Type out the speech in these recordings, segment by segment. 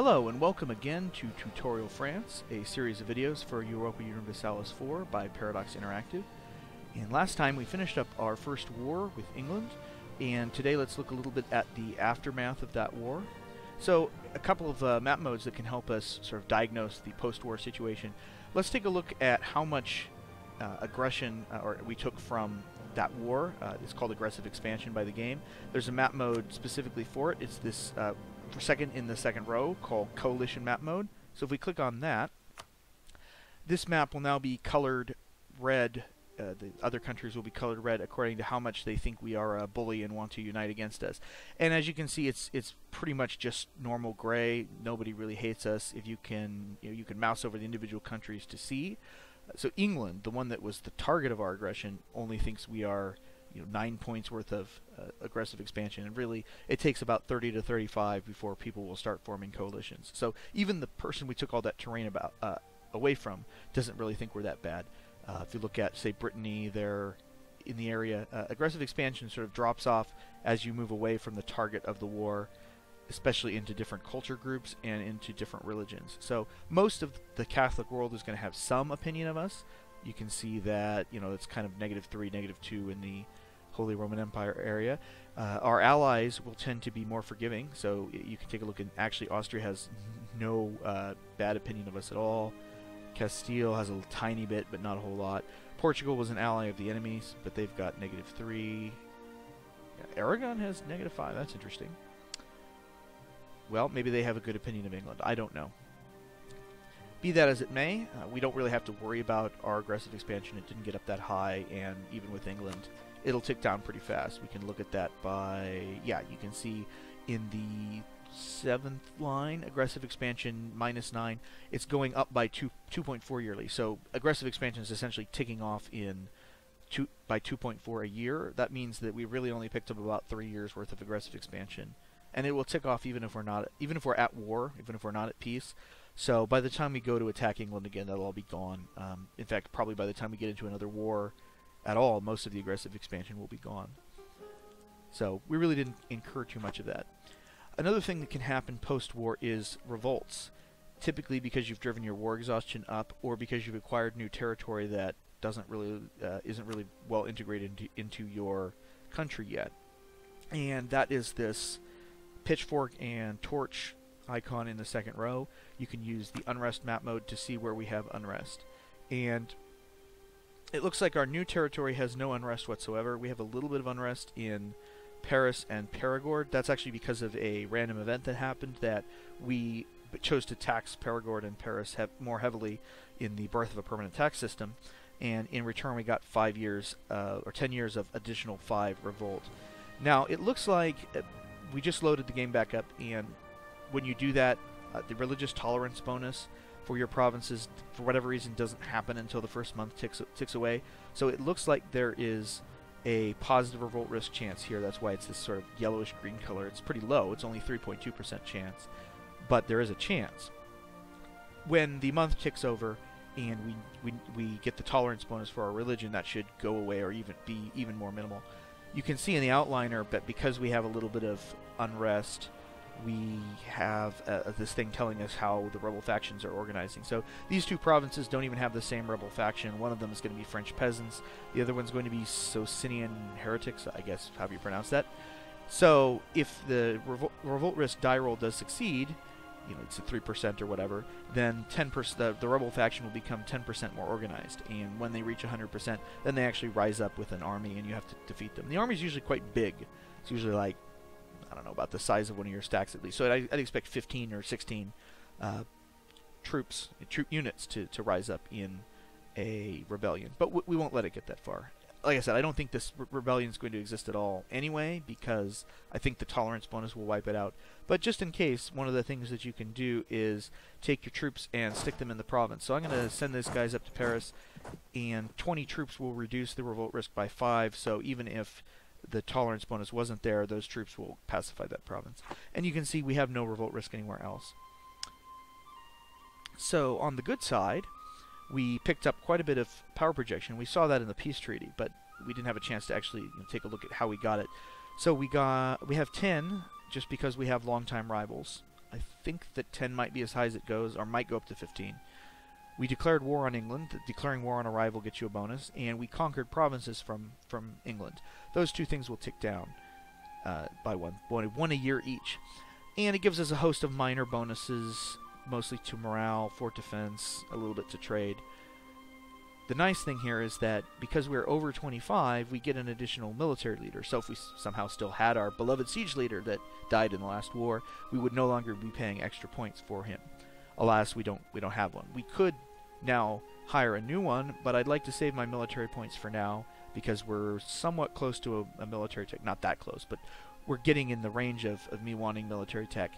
Hello and welcome again to Tutorial France, a series of videos for Europa Universalis 4 by Paradox Interactive. And last time we finished up our first war with England, and today let's look a little bit at the aftermath of that war. So a couple of map modes that can help us sort of diagnose the post-war situation. Let's take a look at how much aggression we took from that war. It's called Aggressive Expansion by the game. There's a map mode specifically for it. It's this second in the second row called Coalition Map Mode. So if we click on that, this map will now be colored red. The other countries will be colored red according to how much they think we are a bully and want to unite against us. And as you can see, it's pretty much just normal gray. Nobody really hates us. If you can, you can mouse over the individual countries to see. So England, the one that was the target of our aggression, only thinks we are 9 points worth of aggressive expansion, and really it takes about 30 to 35 before people will start forming coalitions. So even the person we took all that terrain away from doesn't really think we're that bad. If you look at, say, Brittany, they're in the area. Aggressive expansion sort of drops off as you move away from the target of the war, especially into different culture groups and into different religions. So most of the Catholic world is going to have some opinion of us. You can see that, it's kind of -3, -2 in the Holy Roman Empire area. Our allies will tend to be more forgiving, so you can take a look, and actually Austria has no bad opinion of us at all. Castile has a tiny bit, but not a whole lot. Portugal was an ally of the enemies, but they've got -3. Aragon has -5. That's interesting. Well, maybe they have a good opinion of England. I don't know. Be that as it may, we don't really have to worry about our aggressive expansion. It didn't get up that high, and even with England, it'll tick down pretty fast. We can look at that by, you can see in the 7th line, aggressive expansion -9. It's going up by 2.4 yearly. So aggressive expansion is essentially ticking off by 2.4 a year. That means that we really only picked up about 3 years worth of aggressive expansion, and it will tick off even if we're at war, even if we're not at peace. So by the time we go to attack England again, that'll all be gone. In fact, probably by the time we get into another war at all, most of the aggressive expansion will be gone. So we really didn't incur too much of that. Another thing that can happen post-war is revolts, typically because you've driven your war exhaustion up, or because you've acquired new territory that isn't really well integrated into your country yet. And that is this pitchfork and torch icon in the second row. You can use the unrest map mode to see where we have unrest. And it looks like our new territory has no unrest whatsoever. We have a little bit of unrest in Paris and Perigord. That's actually because of a random event that happened, that we chose to tax Perigord and Paris more heavily in the birth of a permanent tax system. And in return we got 5 years, or 10 years of additional 5 revolt. Now it looks like we just loaded the game back up, and when you do that, the religious tolerance bonus for your provinces, for whatever reason, doesn't happen until the first month ticks away. So it looks like there is a positive revolt risk chance here. That's why it's this sort of yellowish green color. It's pretty low. It's only 3.2% chance, but there is a chance. When the month ticks over and we get the tolerance bonus for our religion, that should go away or even be even more minimal. You can see in the outliner that because we have a little bit of unrest, we have this thing telling us how the rebel factions are organizing. So these two provinces don't even have the same rebel faction. One of them is going to be French peasants. The other one's going to be Socinian heretics, I guess, however you pronounce that. So if the revolt risk die roll does succeed, it's at 3% or whatever, then 10% the rebel faction will become 10% more organized. And when they reach 100%, then they actually rise up with an army, and you have to defeat them. The army is usually quite big. It's usually like, I don't know, about the size of one of your stacks at least. So I'd expect 15 or 16 troop units to rise up in a rebellion. But we won't let it get that far. Like I said, I don't think this rebellion is going to exist at all anyway, because I think the tolerance bonus will wipe it out. But just in case, one of the things that you can do is take your troops and stick them in the province. So I'm going to send these guys up to Paris, and 20 troops will reduce the revolt risk by 5. So even if the tolerance bonus wasn't there, those troops will pacify that province. And you can see we have no revolt risk anywhere else. So on the good side, we picked up quite a bit of power projection. We saw that in the peace treaty, but we didn't have a chance to actually take a look at how we got it. So we have 10 just because we have longtime rivals. I think that 10 might be as high as it goes, or might go up to 15. We declared war on England. Declaring war on a rival gets you a bonus, and we conquered provinces from England. Those two things will tick down by one a year each. And it gives us a host of minor bonuses, mostly to morale, fort defense, a little bit to trade. The nice thing here is that because we're over 25, we get an additional military leader. So if we somehow still had our beloved siege leader that died in the last war, we would no longer be paying extra points for him. Alas, we don't have one. We could now hire a new one, but I'd like to save my military points for now because we're somewhat close to a military tech. Not that close, but we're getting in the range of me wanting military tech,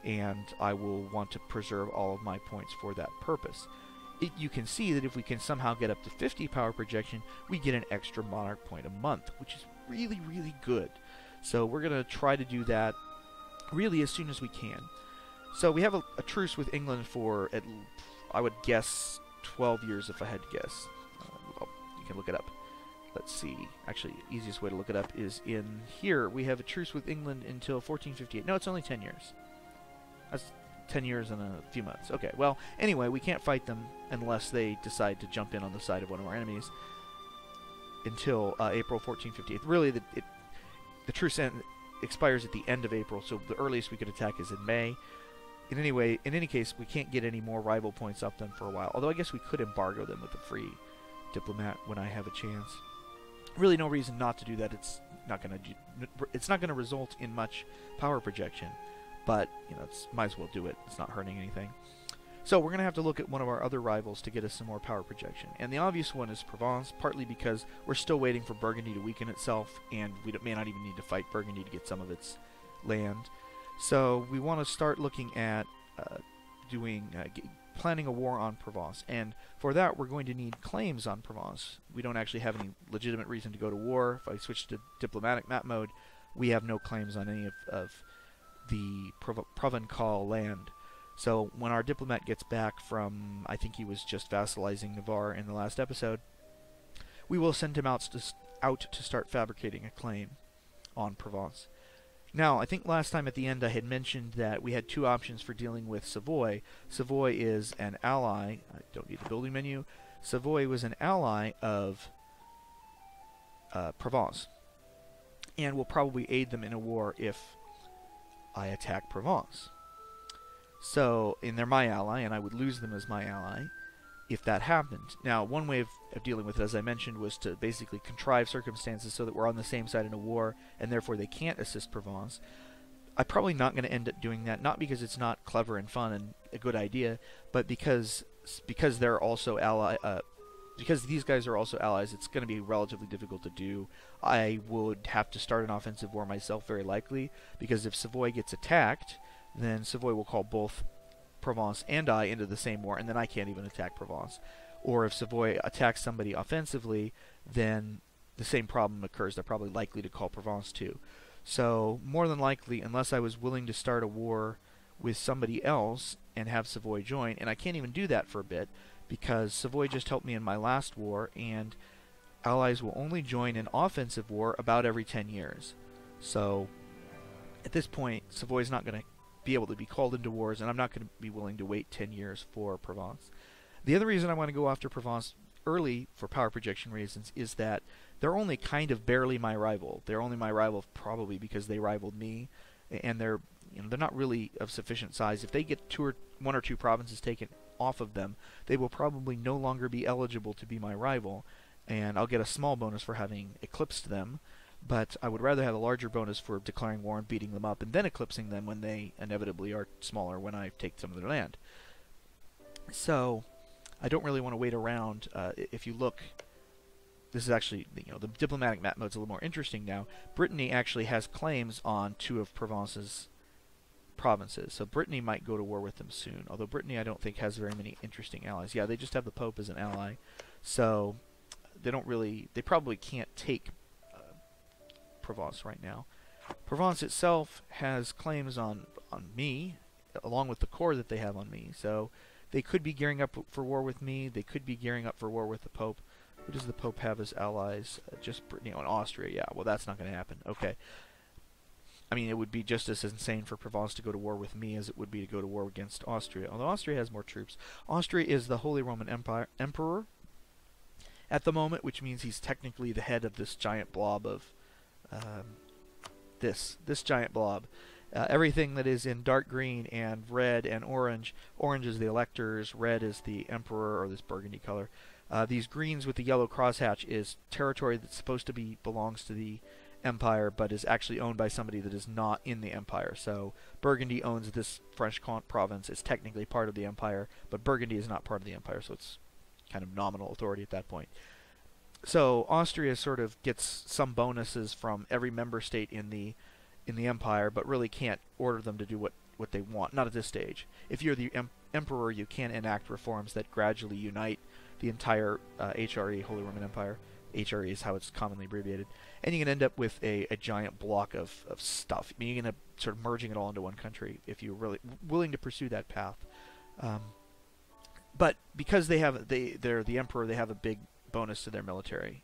and I will want to preserve all of my points for that purpose. You can see that if we can somehow get up to 50 power projection, we get an extra monarch point a month, which is really, really good. So we're going to try to do that really as soon as we can. So we have a truce with England for, I would guess, 12 years if I had to guess. You can look it up. Let's see. Actually, easiest way to look it up is in here. We have a truce with England until 1458. No, it's only 10 years. That's 10 years and a few months. Okay, well, anyway, we can't fight them unless they decide to jump in on the side of one of our enemies until April 1458. Really, the truce expires at the end of April, so the earliest we could attack is in May. In any case, we can't get any more rival points up them for a while. Although I guess we could embargo them with a free diplomat when I have a chance. Really, no reason not to do that. It's not going to result in much power projection, but you know, might as well do it. It's not hurting anything. So we're going to have to look at one of our other rivals to get us some more power projection. And the obvious one is Provence, partly because we're still waiting for Burgundy to weaken itself, and we may not even need to fight Burgundy to get some of its land. So we want to start looking at planning a war on Provence. And for that, we're going to need claims on Provence. We don't actually have any legitimate reason to go to war. If I switch to diplomatic map mode, we have no claims on any of the Provençal land. So when our diplomat gets back from, I think he was just vassalizing Navarre in the last episode, we will send him out to start fabricating a claim on Provence. Now, I think last time at the end I had mentioned that we had two options for dealing with Savoy. Savoy is an ally. I don't need the building menu. Savoy was an ally of Provence, and will probably aid them in a war if I attack Provence. So, and they're my ally, and I would lose them as my ally if that happened. Now, one way of dealing with it, as I mentioned, was to basically contrive circumstances so that we're on the same side in a war, and therefore they can't assist Provence. I'm probably not going to end up doing that, not because it's not clever and fun and a good idea, but because they're also because these guys are also allies, it's going to be relatively difficult to do. I would have to start an offensive war myself, very likely, because if Savoy gets attacked, then Savoy will call both Provence and I into the same war, and then I can't even attack Provence. Or if Savoy attacks somebody offensively, then the same problem occurs. They're probably likely to call Provence too. So, more than likely, unless I was willing to start a war with somebody else and have Savoy join, and I can't even do that for a bit, because Savoy just helped me in my last war, and allies will only join an offensive war about every 10 years. So, at this point, Savoy's not going to be able to be called into wars, and I'm not going to be willing to wait 10 years for Provence. The other reason I want to go after Provence early for power projection reasons is that they're only kind of barely my rival. They're only my rival probably because they rivaled me, and they're not really of sufficient size. If they get one or two provinces taken off of them, they will probably no longer be eligible to be my rival, and I'll get a small bonus for having eclipsed them. But I would rather have a larger bonus for declaring war and beating them up, and then eclipsing them when they inevitably are smaller when I take some of their land. So, I don't really want to wait around. If you look, this is actually, the diplomatic map mode's a little more interesting now. Brittany actually has claims on two of Provence's provinces, so Brittany might go to war with them soon. Although Brittany, I don't think, has very many interesting allies. Yeah, they just have the Pope as an ally, so they probably can't take Provence right now. Provence itself has claims on me, along with the core that they have on me, so they could be gearing up for war with me. They could be gearing up for war with the Pope. Who does the Pope have as allies? Just Brittany and Austria. Yeah, well, that's not going to happen. Okay. I mean, it would be just as insane for Provence to go to war with me as it would be to go to war against Austria. Although Austria has more troops. Austria is the Holy Roman Emperor at the moment, which means he's technically the head of this giant blob of this giant blob. Everything that is in dark green and red and orange. Orange is the electors, red is the emperor, or this burgundy color. These greens with the yellow crosshatch is territory that's supposed to belongs to the empire, but is actually owned by somebody that is not in the empire. So Burgundy owns this French province. It's technically part of the empire, but Burgundy is not part of the empire, so it's kind of nominal authority at that point. So Austria sort of gets some bonuses from every member state in the empire, but really can't order them to do what they want. Not at this stage. If you're the emperor, you can enact reforms that gradually unite the entire HRE, Holy Roman Empire. HRE is how it's commonly abbreviated. And you can end up with a giant block of stuff. I mean, you're going to sort of merging it all into one country if you're really willing to pursue that path. But because they're the emperor, they have a big bonus to their military.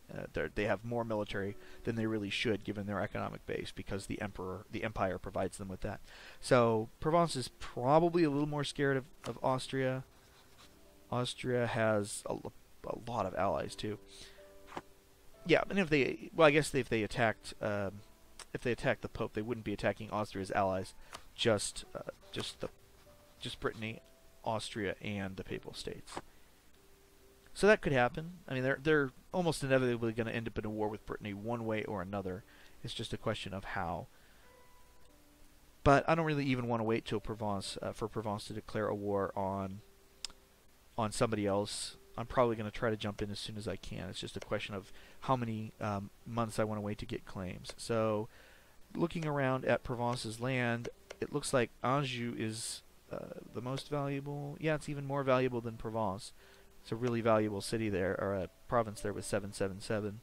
They have more military than they really should, given their economic base, because the empire provides them with that. So Provence is probably a little more scared of Austria. Austria has a lot of allies too. Yeah, and I guess if they attacked the Pope, they wouldn't be attacking Austria's allies, just Brittany, Austria, and the Papal States. So that could happen. I mean, they're almost inevitably going to end up in a war with Brittany one way or another. It's just a question of how. But I don't really even want to wait till Provence for Provence to declare a war on somebody else. I'm probably going to try to jump in as soon as I can. It's just a question of how many months I want to wait to get claims. So, looking around at Provence's land, it looks like Anjou is the most valuable. Yeah, it's even more valuable than Provence. It's a really valuable city there, or a province there with 777.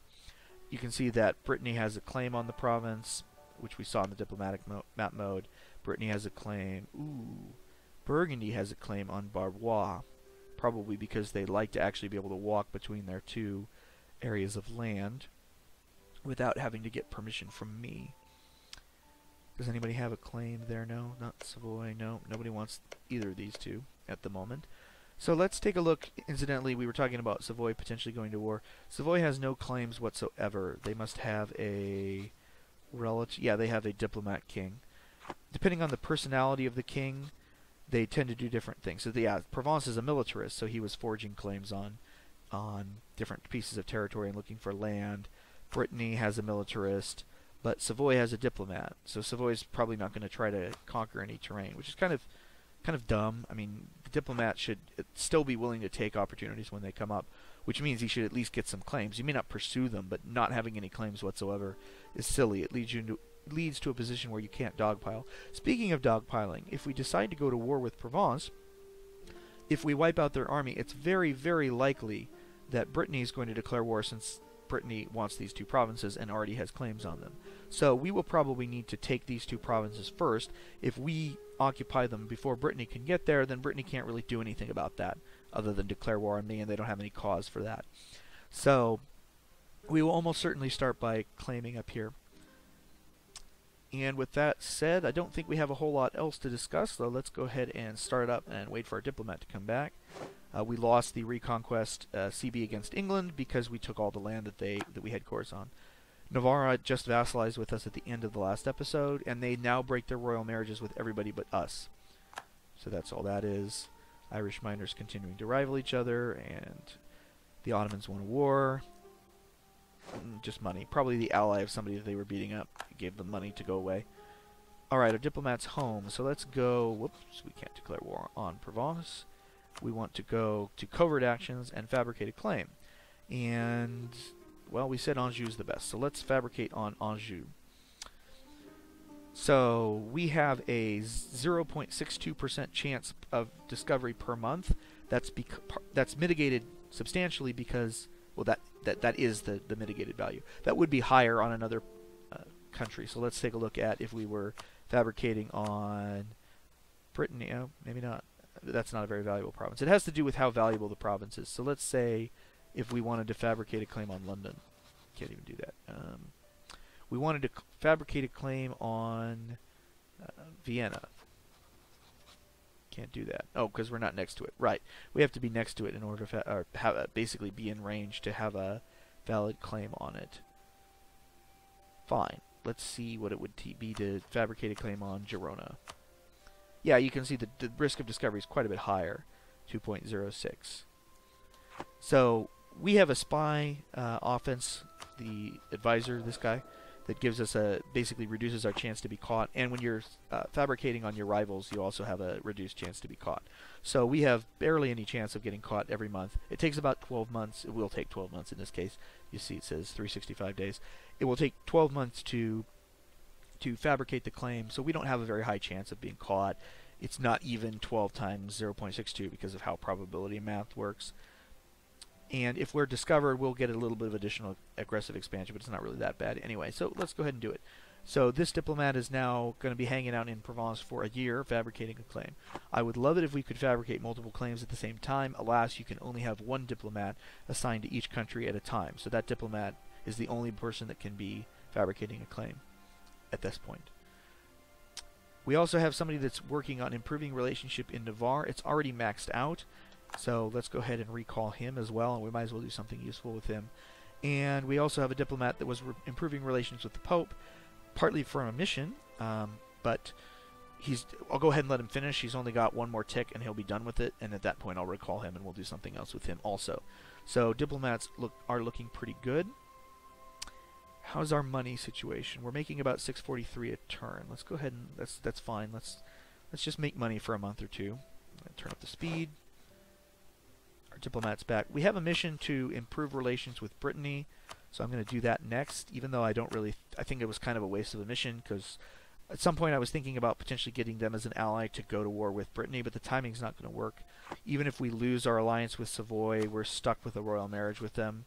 You can see that Brittany has a claim on the province, which we saw in the diplomatic map mode. Brittany has a claim. Ooh, Burgundy has a claim on Barbois. Probably because they like to actually be able to walk between their two areas of land without having to get permission from me. Does anybody have a claim there? No, not Savoy. No, nobody wants either of these two at the moment. So let's take a look. Incidentally, we were talking about Savoy potentially going to war. Savoy has no claims whatsoever. They must have a relative. Yeah, they have a diplomat king. Depending on the personality of the king, they tend to do different things. So yeah, Provence is a militarist, so he was forging claims on different pieces of territory and looking for land. Brittany has a militarist, but Savoy has a diplomat. So Savoy's probably not going to try to conquer any terrain, which is kind of dumb. I mean, the diplomat should still be willing to take opportunities when they come up, which means he should at least get some claims. You may not pursue them, but not having any claims whatsoever is silly. It leads to a position where you can't dogpile. Speaking of dogpiling, if we decide to go to war with Provence, if we wipe out their army, it's very, very likely that Brittany is going to declare war, since Brittany wants these two provinces and already has claims on them. So we will probably need to take these two provinces first. If we occupy them before Brittany can get there, then Brittany can't really do anything about that other than declare war on me, and they don't have any cause for that. So we will almost certainly start by claiming up here. And with that said, I don't think we have a whole lot else to discuss, so let's go ahead and start up and wait for our diplomat to come back. We lost the Reconquest CB against England because we took all the land that we had course on. Navarra just vassalized with us at the end of the last episode, and they now break their royal marriages with everybody but us. So that's all that is. Irish miners continuing to rival each other, and the Ottomans won a war. Just money. Probably the ally of somebody that they were beating up. Gave them money to go away. Alright, our diplomat's home. So let's go... Whoops, we can't declare war on Provence. We want to go to covert actions and fabricate a claim. And, well, we said Anjou's the best. So let's fabricate on Anjou. So we have a 0.62% chance of discovery per month. That's mitigated substantially because... Well, that is the mitigated value. That would be higher on another country. So let's take a look at if we were fabricating on Brittany. Oh, maybe not. That's not a very valuable province. It has to do with how valuable the province is. So let's say if we wanted to fabricate a claim on London. Can't even do that. We wanted to fabricate a claim on Vienna. Can't do that. Oh, because we're not next to it. Right. We have to be next to it in order to basically be in range to have a valid claim on it. Fine. Let's see what it would be to fabricate a claim on Girona. Yeah, you can see the risk of discovery is quite a bit higher, 2.06. So we have a spy offense, the advisor, this guy, that gives us basically reduces our chance to be caught. And when you're fabricating on your rivals, you also have a reduced chance to be caught. So we have barely any chance of getting caught every month. It takes about 12 months. It will take 12 months in this case. You see it says 365 days. It will take 12 months to fabricate the claim, so we don't have a very high chance of being caught. It's not even 12 times 0.62 because of how probability math works. And if we're discovered, we'll get a little bit of additional aggressive expansion, but it's not really that bad anyway. So let's go ahead and do it. So this diplomat is now going to be hanging out in Provence for a year, fabricating a claim. I would love it if we could fabricate multiple claims at the same time. Alas, you can only have one diplomat assigned to each country at a time. So that diplomat is the only person that can be fabricating a claim at this point. We also have somebody that's working on improving relationship in Navarre. It's already maxed out, so let's go ahead and recall him as well, and we might as well do something useful with him. And we also have a diplomat that was improving relations with the Pope, partly from a mission, but I'll go ahead and let him finish. He's only got one more tick, and he'll be done with it, and at that point I'll recall him, and we'll do something else with him also. So diplomats are looking pretty good. How's our money situation? We're making about 643 a turn. Let's go ahead and that's fine. Let's just make money for a month or two. Turn up the speed. Our diplomat's back. We have a mission to improve relations with Brittany, so I'm going to do that next. Even though I think it was kind of a waste of a mission, because at some point I was thinking about potentially getting them as an ally to go to war with Brittany, but the timing's not going to work. Even if we lose our alliance with Savoy, we're stuck with a royal marriage with them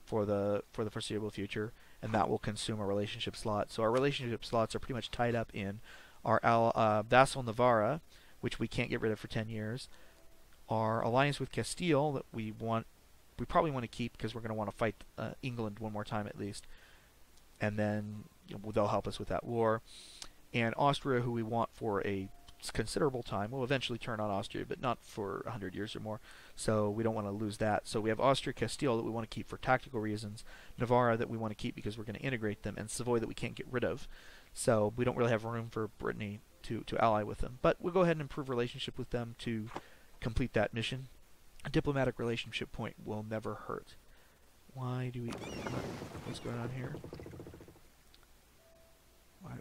for the foreseeable future, and that will consume a relationship slot. So our relationship slots are pretty much tied up in our vassal Navarra, which we can't get rid of for 10 years. Our alliance with Castile that we probably want to keep because we're going to want to fight England one more time at least, and then they'll help us with that war. And Austria, who we want for a considerable time. We'll eventually turn on Austria, but not for 100 years or more, so we don't want to lose that. So we have Austria-Castile that we want to keep for tactical reasons, Navarra that we want to keep because we're going to integrate them, and Savoy that we can't get rid of. So we don't really have room for Brittany to ally with them. But we'll go ahead and improve relationship with them to complete that mission. A diplomatic relationship point will never hurt. What's going on here?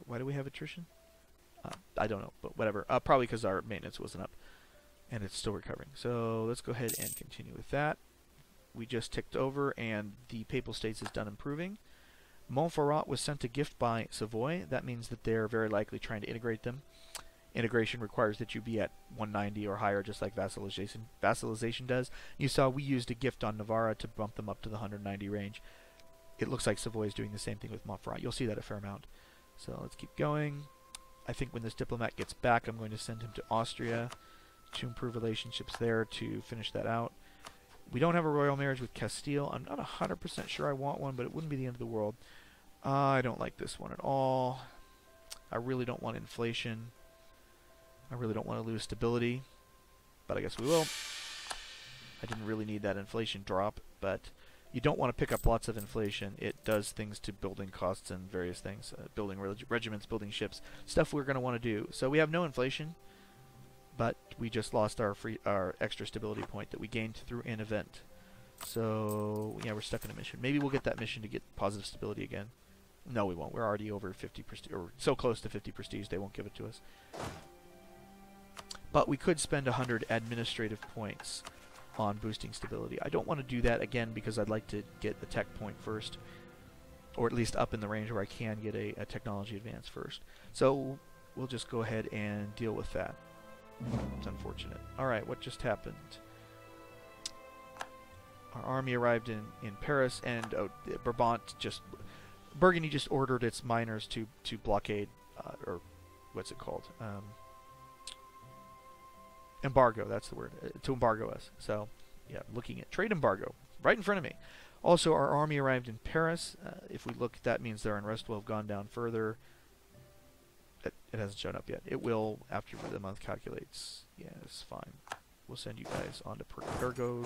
Why do we have attrition? I don't know, but whatever. Probably because our maintenance wasn't up, and it's still recovering. So let's go ahead and continue with that. We just ticked over, and the Papal States is done improving. Montferrat was sent a gift by Savoy. That means that they're very likely trying to integrate them. Integration requires that you be at 190 or higher, just like vassalization does. You saw we used a gift on Navarra to bump them up to the 190 range. It looks like Savoy is doing the same thing with Montferrat. You'll see that a fair amount. So let's keep going. I think when this diplomat gets back, I'm going to send him to Austria to improve relationships there to finish that out. We don't have a royal marriage with Castile. I'm not 100% sure I want one, but it wouldn't be the end of the world. I don't like this one at all. I really don't want inflation. I really don't want to lose stability, but I guess we will. I didn't really need that inflation drop, but you don't want to pick up lots of inflation. It does things to building costs and various things. Building regiments, building ships, stuff we're going to want to do. So we have no inflation, but we just lost our extra stability point that we gained through an event. So yeah, we're stuck in a mission. Maybe we'll get that mission to get positive stability again. No, we won't. We're already over 50 prestige, or so close to 50 prestige, they won't give it to us. But we could spend 100 administrative points on boosting stability. I don't want to do that again because I'd like to get a tech point first, or at least up in the range where I can get a technology advance first. So we'll just go ahead and deal with that. It's unfortunate. Alright, what just happened? Our army arrived in Paris, and Burgundy just ordered its miners to blockade, or what's it called? Embargo, that's the word. To embargo us. So, yeah, looking at trade embargo right in front of me. Also, our army arrived in Paris. If we look, that means their unrest will have gone down further. It hasn't shown up yet. It will after the month calculates. Yeah, it's fine. We'll send you guys on to Perigord.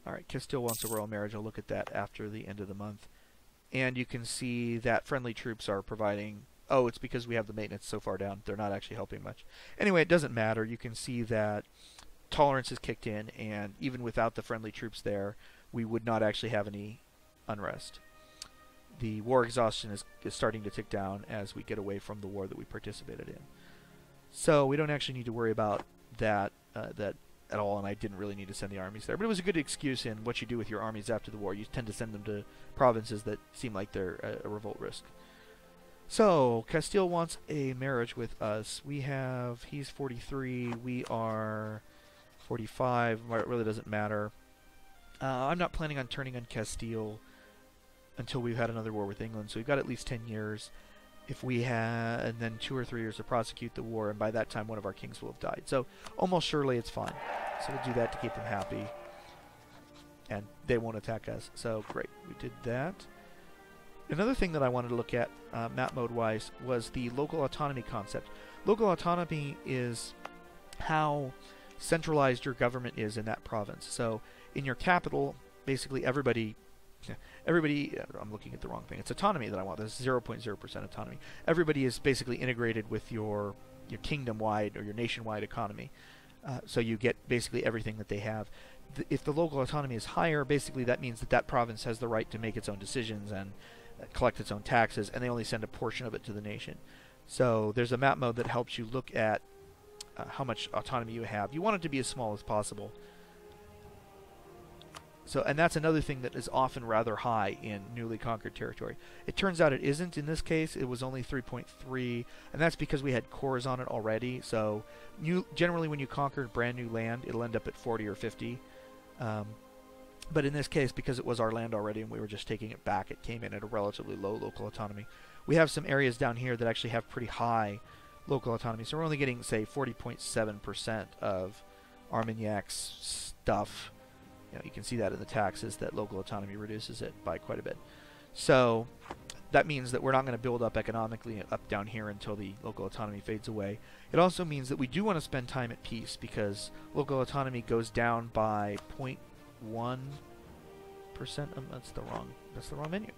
Alright, Castile wants a royal marriage. I'll look at that after the end of the month. And you can see that friendly troops are providing... Oh, it's because we have the maintenance so far down. They're not actually helping much. Anyway, it doesn't matter. You can see that tolerance is kicked in, and even without the friendly troops there, we would not actually have any unrest. The war exhaustion is starting to tick down as we get away from the war that we participated in. So we don't actually need to worry about that at all, and I didn't really need to send the armies there. But it was a good excuse in what you do with your armies after the war. You tend to send them to provinces that seem like they're a revolt risk. So, Castile wants a marriage with us. He's 43, we are 45, it really doesn't matter. I'm not planning on turning on Castile until we've had another war with England, so we've got at least 10 years. If we had, and then 2 or 3 years to prosecute the war, and by that time one of our kings will have died. So, almost surely it's fine. So we'll do that to keep them happy. And they won't attack us. So, great. We did that. Another thing that I wanted to look at, map mode-wise, was the local autonomy concept. Local autonomy is how centralized your government is in that province. So, in your capital, basically everybody, I'm looking at the wrong thing. It's autonomy that I want. This is 0.0% autonomy. Everybody is basically integrated with your kingdom-wide or your nationwide economy. So you get basically everything that they have. If the local autonomy is higher, basically that means that that province has the right to make its own decisions and collect its own taxes, and they only send a portion of it to the nation. So there's a map mode that helps you look at how much autonomy you have. You want it to be as small as possible. So, and that's another thing that is often rather high in newly conquered territory. It turns out it isn't in this case. It was only 3.3, and that's because we had cores on it already. So generally when you conquer brand new land, it'll end up at 40 or 50. But in this case, because it was our land already and we were just taking it back, it came in at a relatively low local autonomy. We have some areas down here that actually have pretty high local autonomy. So we're only getting, say, 40.7% of Armagnac's stuff. You can see that in the taxes, that local autonomy reduces it by quite a bit. So that means that we're not going to build up economically up down here until the local autonomy fades away. It also means that we do want to spend time at peace, because local autonomy goes down by 0.1%. That's the wrong menu.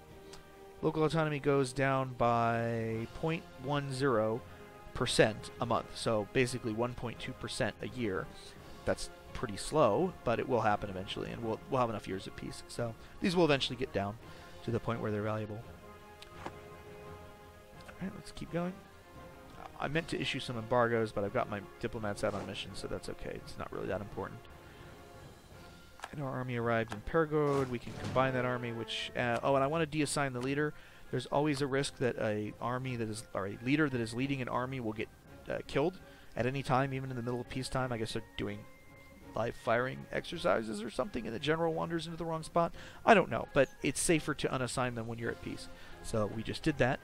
Local autonomy goes down by 0.10% a month. So basically 1.2% a year. That's pretty slow, but it will happen eventually, and we'll have enough years of peace. So these will eventually get down to the point where they're valuable. Alright, let's keep going. I meant to issue some embargoes, but I've got my diplomats out on mission, so that's okay. It's not really that important. And our army arrived in Perigord. We can combine that army, which... oh, and I want to deassign the leader. There's always a risk that a leader that is leading an army will get killed at any time, even in the middle of peacetime. I guess they're doing live firing exercises or something, and the general wanders into the wrong spot. I don't know, but it's safer to unassign them when you're at peace. So we just did that.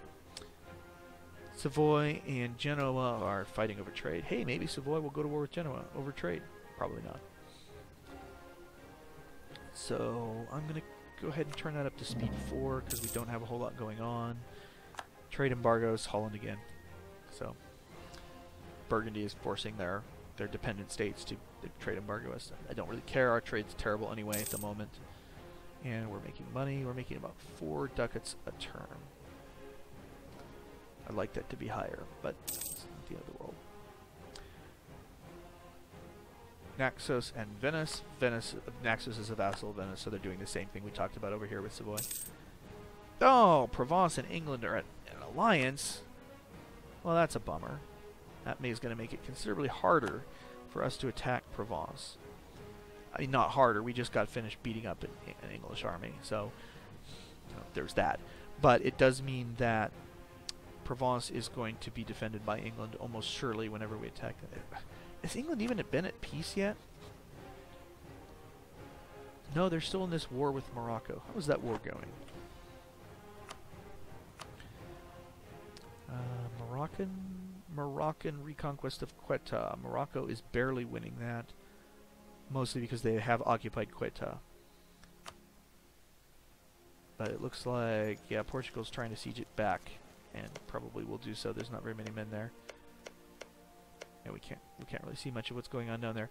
Savoy and Genoa are fighting over trade. Hey, maybe Savoy will go to war with Genoa over trade. Probably not. So I'm going to go ahead and turn that up to speed 4 because we don't have a whole lot going on. Trade embargoes, Holland again. So Burgundy is forcing their dependent states to trade embargo us. I don't really care. Our trade's terrible anyway at the moment. And we're making money. We're making about 4 ducats a term. I'd like that to be higher, but it's not the end of the world. Naxos and Venice. Naxos is a vassal of Venice, so they're doing the same thing we talked about over here with Savoy. Oh, Provence and England are at an alliance. Well, that's a bummer. That is going to make it considerably harder for us to attack Provence. I mean, not harder. We just got finished beating up an English army, so there's that. But it does mean that Provence is going to be defended by England almost surely whenever we attack them. Has England even been at peace yet? No, they're still in this war with Morocco. How is that war going? Moroccan reconquest of Quetta. Morocco is barely winning that, mostly because they have occupied Quetta. But it looks like, yeah, Portugal's trying to siege it back, and probably will do so. There's not very many men there. Yeah, we can't really see much of what's going on down there.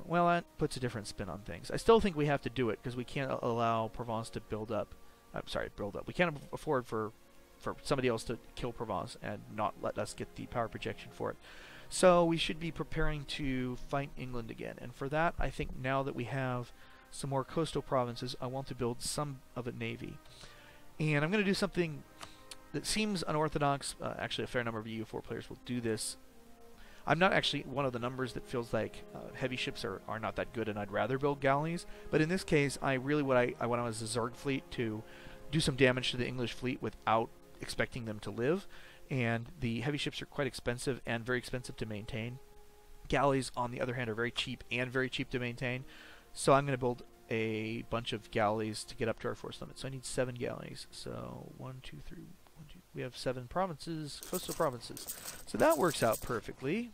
Well, that puts a different spin on things. I still think we have to do it because we can't allow Provence to build up. I'm sorry, build up. We can't afford for somebody else to kill Provence and not let us get the power projection for it. So we should be preparing to fight England again. And for that, I think now that we have some more coastal provinces, I want to build some of a navy. And I'm going to do something that seems unorthodox. Actually, a fair number of EU4 players will do this. I'm not actually one of the numbers that feels like heavy ships are not that good and I'd rather build galleys. But in this case, I really I want as a Zerg fleet to do some damage to the English fleet without expecting them to live. And the heavy ships are quite expensive and very expensive to maintain. Galleys, on the other hand, are very cheap and very cheap to maintain. So I'm going to build a bunch of galleys to get up to our force limit. So I need 7 galleys. So 1, 2, 3... We have 7 provinces, coastal provinces. So that works out perfectly.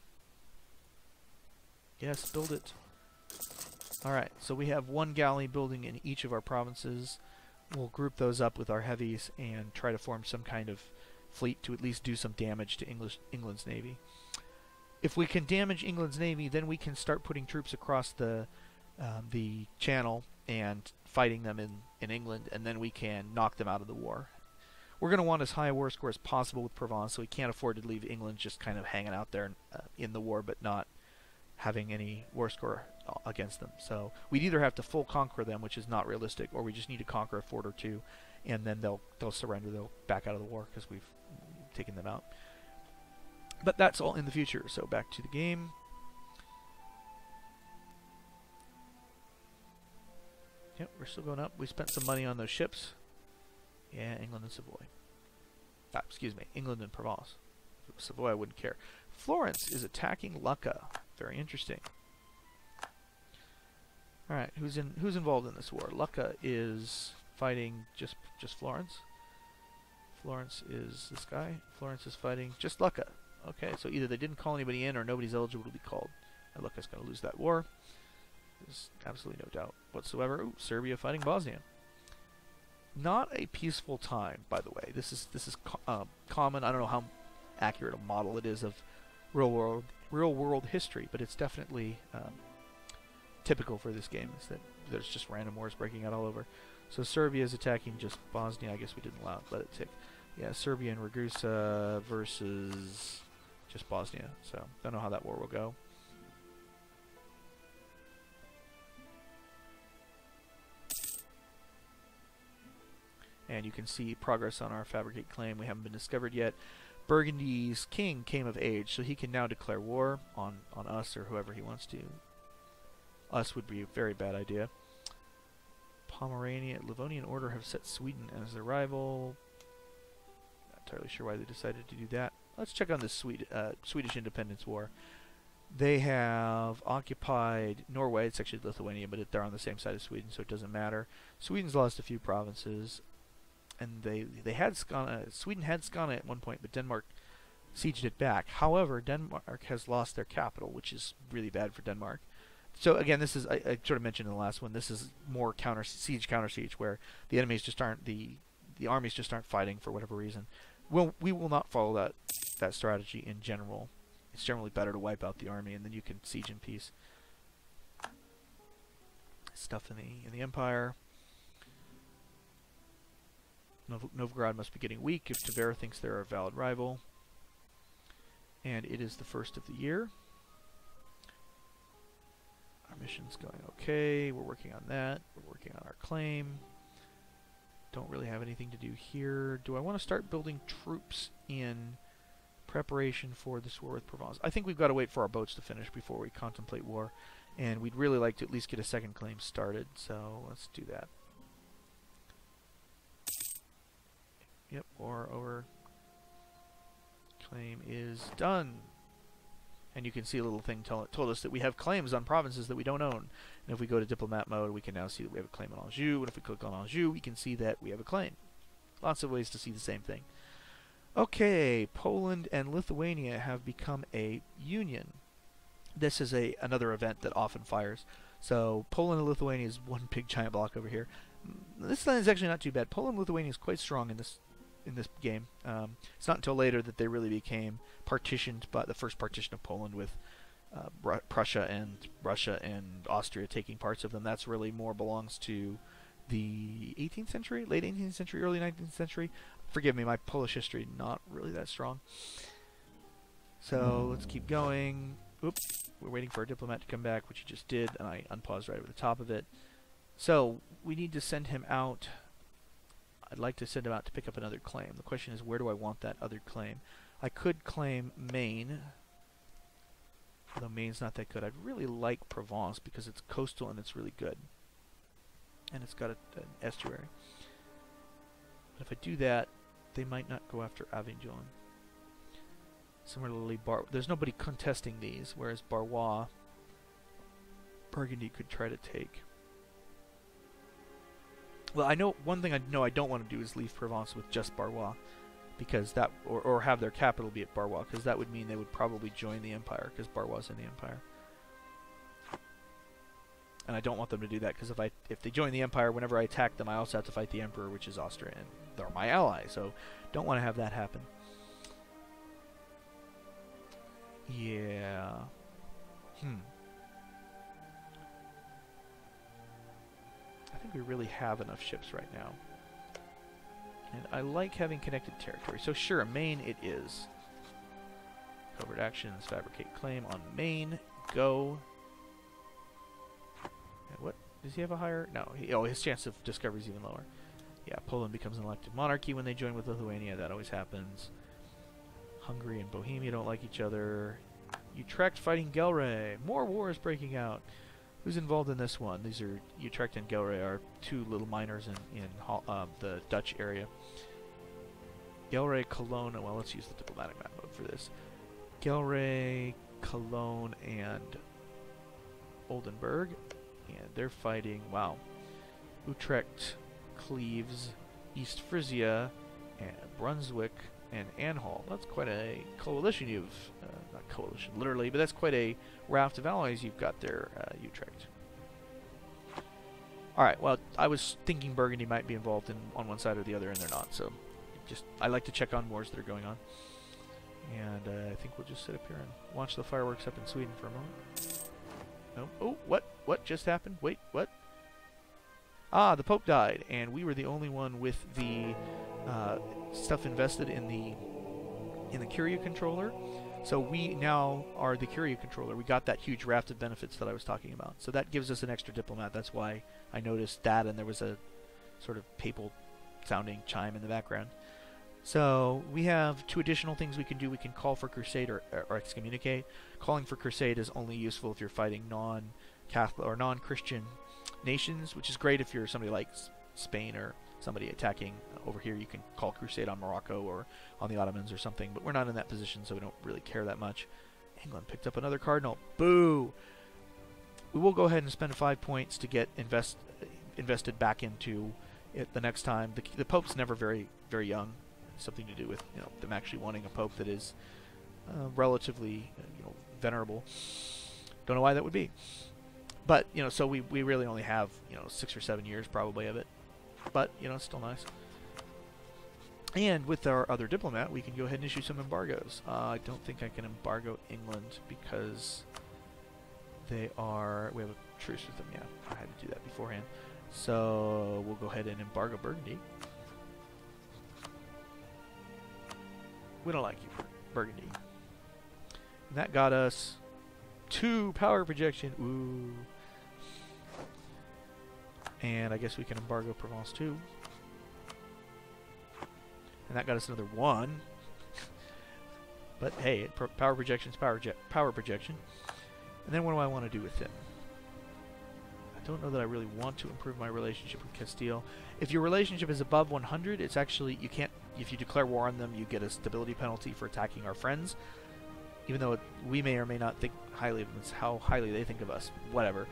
Yes, build it. Alright, so we have 1 galley building in each of our provinces. We'll group those up with our heavies and try to form some kind of fleet to at least do some damage to England's navy. If we can damage England's navy, then we can start putting troops across the channel and fighting them in England, and then we can knock them out of the war. We're going to want as high a war score as possible with Provence, so we can't afford to leave England just kind of hanging out there in the war, but not having any war score against them. So we'd either have to full conquer them, which is not realistic, or we just need to conquer a fort or two, and then they'll surrender. They'll back out of the war because we've taken them out. But that's all in the future. So back to the game. Yep, we're still going up. We spent some money on those ships. Yeah, England and Savoy. Excuse me, England and Provence. If it was Savoy, I wouldn't care. Florence is attacking Lucca. Very interesting. All right, who's involved in this war? Lucca is fighting just Florence. Florence is this guy. Florence is fighting just Lucca. Okay, so either they didn't call anybody in or nobody's eligible to be called. And Lucca's going to lose that war. There's absolutely no doubt whatsoever. Ooh, Serbia fighting Bosnia. Not a peaceful time, by the way. This is common. I don't know how accurate a model it is of real world history, but it's definitely typical for this game. Is that there's just random wars breaking out all over. So Serbia is attacking just Bosnia. I guess we didn't let it tick. Yeah, Serbia and Ragusa versus just Bosnia. So don't know how that war will go. And you can see progress on our fabricate claim. We haven't been discovered yet. Burgundy's king came of age, so he can now declare war on us or whoever he wants to. Us would be a very bad idea. Pomerania, Livonian Order have set Sweden as their rival. Not entirely sure why they decided to do that. Let's check on this Swedish Independence War. They have occupied Norway. It's actually Lithuania, but they're on the same side as Sweden, so it doesn't matter. Sweden's lost a few provinces. And they had Skåne. Sweden had Skåne at one point, but Denmark sieged it back. However, Denmark has lost their capital, which is really bad for Denmark. So again, this is I sort of mentioned in the last one. This is more counter siege, where the enemies just aren't the armies just aren't fighting for whatever reason. We will not follow that strategy in general. It's generally better to wipe out the army, and then you can siege in peace. Stuff in the empire. Novgorod must be getting weak if Tver thinks they're a valid rival. And it is the first of the year. Our mission's going okay. We're working on that. We're working on our claim. Don't really have anything to do here. Do I want to start building troops in preparation for this war with Provence? I think we've got to wait for our boats to finish before we contemplate war. And we'd really like to at least get a second claim started. So let's do that. Yep, war over. Claim is done. And you can see a little thing told us that we have claims on provinces that we don't own. And if we go to diplomat mode, we can now see that we have a claim on Anjou. And if we click on Anjou, we can see that we have a claim. Lots of ways to see the same thing. Okay, Poland and Lithuania have become a union. This is another event that often fires. So Poland and Lithuania is one big giant block over here. This land is actually not too bad. Poland and Lithuania is quite strong in this game. It's not until later that they really became partitioned, but the first partition of Poland with Prussia and Russia and Austria taking parts of them. That's really more belongs to the 18th century, late 18th century, early 19th century. Forgive me, my Polish history not really that strong. So let's keep going. Oops, we're waiting for our diplomat to come back, which he just did, and I unpaused right over the top of it. So we need to send him out. I'd like to send him out to pick up another claim. The question is, where do I want that other claim? I could claim Maine, although Maine's not that good. I'd really like Provence because it's coastal and it's really good. And it's got an estuary. But if I do that, they might not go after Avignon. Similarly, there's nobody contesting these, whereas Barrois, Burgundy could try to take. Well, I know one thing I know I don't want to do is leave Provence with just Barrois, because that, or have their capital be at Barrois, because that would mean they would probably join the Empire, because Barrois is in the Empire. And I don't want them to do that, because if they join the Empire, whenever I attack them, I also have to fight the Emperor, which is Austria, and they're my ally, so don't want to have that happen. Yeah. I think we really have enough ships right now. And I like having connected territory. So sure, Maine it is. Covert actions, fabricate claim on Maine. Go. And what? Does he have a higher? No. His chance of discovery is even lower. Yeah, Poland becomes an elected monarchy when they join with Lithuania. That always happens. Hungary and Bohemia don't like each other. Utrecht fighting Gelre. More wars breaking out. Who's involved in this one? These are Utrecht and Gelre are two little miners in the Dutch area. Gelre, Cologne. Well, let's use the diplomatic map mode for this. Gelre, Cologne, and Oldenburg, and they're fighting. Wow. Utrecht, Cleves, East Frisia, and Brunswick, and Anhalt. That's quite a coalition you've, not coalition literally, but that's quite a raft of allies you've got there, Utrecht. Alright, well, I was thinking Burgundy might be involved on one side or the other, and they're not, so I like to check on wars that are going on. And I think we'll just sit up here and watch the fireworks up in Sweden for a moment. No. Oh, what just happened? Wait, what? Ah, the Pope died, and we were the only one with the stuff invested in the Curia controller. So we now are the Curia controller. We got that huge raft of benefits that I was talking about. So that gives us an extra diplomat. That's why I noticed that, and there was a sort of papal sounding chime in the background. So we have two additional things we can do. We can call for crusade or excommunicate. Calling for crusade is only useful if you're fighting non-Catholic or non-Christian nations, which is great if you're somebody like Spain or somebody attacking over here. You can call crusade on Morocco or on the Ottomans or something, but we're not in that position, so we don't really care that much. England picked up another cardinal. Boo! We will go ahead and spend 5 points to get invested back into it the next time. The Pope's never very young. Something to do with them actually wanting a Pope that is relatively venerable. Don't know why that would be. But, so we really only have, 6 or 7 years probably of it. But, it's still nice. And with our other diplomat, we can go ahead and issue some embargoes. I don't think I can embargo England because we have a truce with them. Yeah, I had to do that beforehand. So we'll go ahead and embargo Burgundy. We don't like you, Burgundy. And that got us 2 power projection. Ooh. And I guess we can embargo Provence too. And that got us another 1. But hey, power projection's power projection. And then what do I want to do with him? I don't know that I really want to improve my relationship with Castile. If your relationship is above 100, it's actually, you can't, if you declare war on them, you get a stability penalty for attacking our friends. Even though we may or may not think highly of them, it's how highly they think of us. Whatever.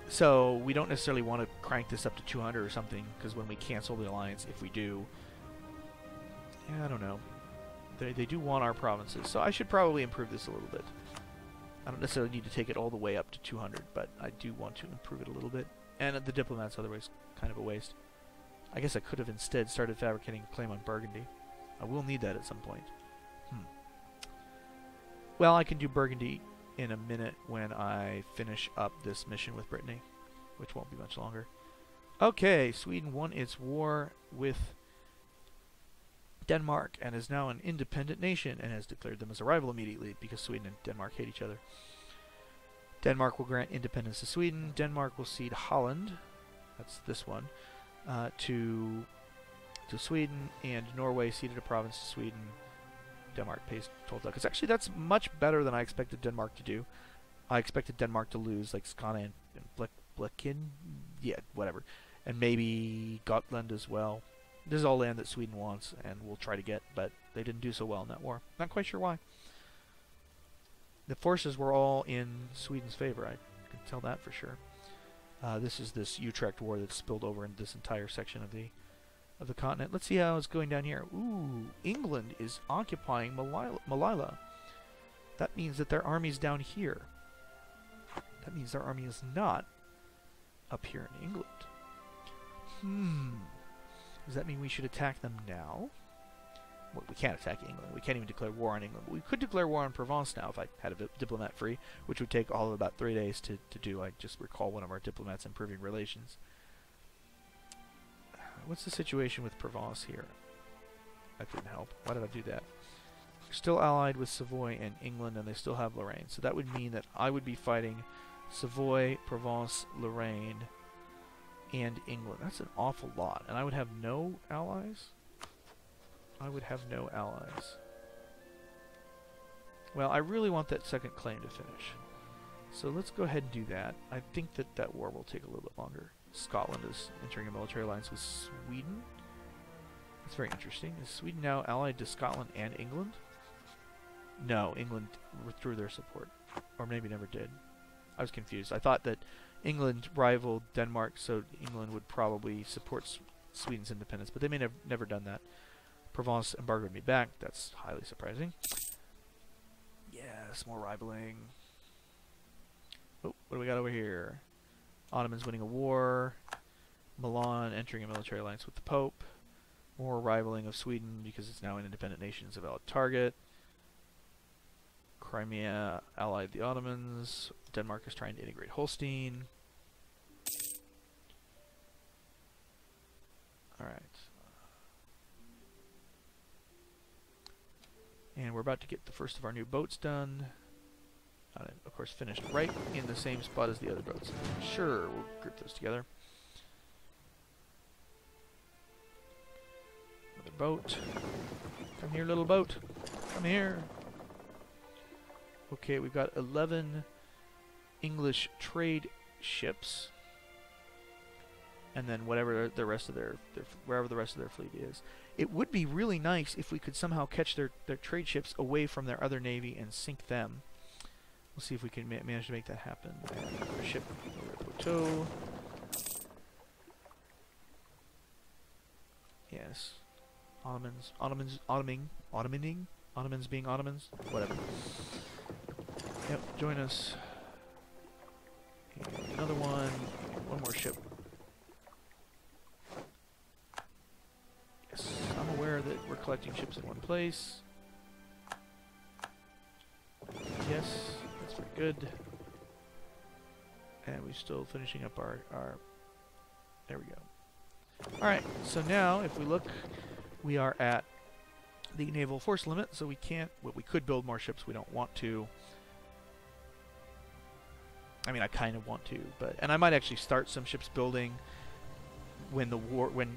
So we don't necessarily want to crank this up to 200 or something, because when we cancel the alliance, if we do, Yeah, I don't know. They do want our provinces, so I should probably improve this a little bit. I don't necessarily need to take it all the way up to 200, but I do want to improve it a little bit. And the diplomats, otherwise, kind of a waste. I guess I could have instead started fabricating a claim on Burgundy. I will need that at some point. Well, I can do Burgundy in a minute when I finish up this mission with Brittany, which won't be much longer. Okay, Sweden won its war with Denmark and is now an independent nation and has declared them as a rival immediately because Sweden and Denmark hate each other. Denmark will grant independence to Sweden. Denmark will cede Holland, that's this one, to Sweden, and Norway ceded a province to Sweden. Denmark pays 12 ducats. Actually, that's much better than I expected Denmark to do. I expected Denmark to lose, like Skåne and Blekin, yeah, whatever, and maybe Gotland as well. This is all land that Sweden wants and will try to get, but they didn't do so well in that war. Not quite sure why. The forces were all in Sweden's favor. I can tell that for sure. This is this Utrecht war that's spilled over into this entire section of the continent. Let's see how it's going down here. Ooh, England is occupying Melilla. That means that their army's down here. That means their army is not up here in England. Does that mean we should attack them now? Well, we can't attack England. We can't even declare war on England. But we could declare war on Provence now if I had a diplomat free, which would take all of about 3 days to do. I just recall one of our diplomats improving relations. What's the situation with Provence here? That didn't help. Why did I do that? We're still allied with Savoy and England, and they still have Lorraine. So that would mean that I would be fighting Savoy, Provence, Lorraine, and England. That's an awful lot. And I would have no allies? I would have no allies. Well, I really want that second claim to finish. So let's go ahead and do that. I think that that war will take a little bit longer. Scotland is entering a military alliance with Sweden. That's very interesting. Is Sweden now allied to Scotland and England? No, England withdrew their support. Or maybe never did. I was confused. I thought that England rivaled Denmark, so England would probably support Sweden's independence, but they may have never done that. Provence embargoed me back. That's highly surprising. Yes, more rivaling. Oh, what do we got over here? Ottomans winning a war. Milan entering a military alliance with the Pope. More rivaling of Sweden because it's now an independent nation as a valid target. Crimea allied the Ottomans. Denmark is trying to integrate Holstein. Alright. And we're about to get the first of our new boats done. Of course, finished right in the same spot as the other boats. Sure, we'll group those together. Another boat. Come here, little boat. Come here. Okay, we've got 11 English trade ships. And then whatever the rest of wherever the rest of their fleet is. It would be really nice if we could somehow catch their trade ships away from their other navy and sink them. We'll see if we can manage to make that happen. Our ship over at Poteau. Yes. Ottomans being Ottomans. Whatever. Yep, join us. And another one. One more ship. Yes, I'm aware that we're collecting ships in one place. Yes. That's very good. And we're still finishing up our there we go. Alright, so now if we look, we are at the naval force limit, so we can't, well, we could build more ships, we don't want to. I mean, I kind of want to, but, and I might actually start some ships building when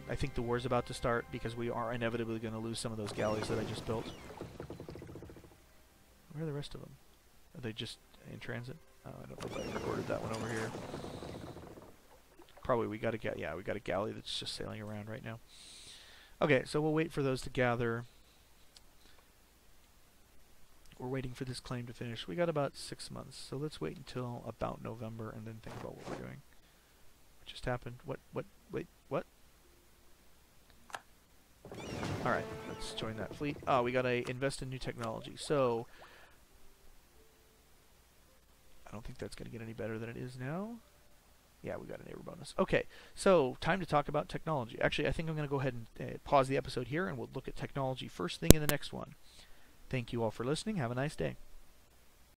I think the war's about to start, because we are inevitably going to lose some of those galleys that I just built. Where are the rest of them? Are they just in transit? Oh, I don't know if I recorded that one over here. Probably we got a galley that's just sailing around right now. Okay, so we'll wait for those to gather. We're waiting for this claim to finish. We got about 6 months, so let's wait until about November and then think about what we're doing. What just happened? Wait, what? Alright, Let's join that fleet. Oh, we gotta invest in new technology. So I don't think that's gonna get any better than it is now. Yeah, we got a neighbor bonus. Okay, so time to talk about technology. Actually, I think I'm going to go ahead and pause the episode here, and we'll look at technology first thing in the next one. Thank you all for listening. Have a nice day.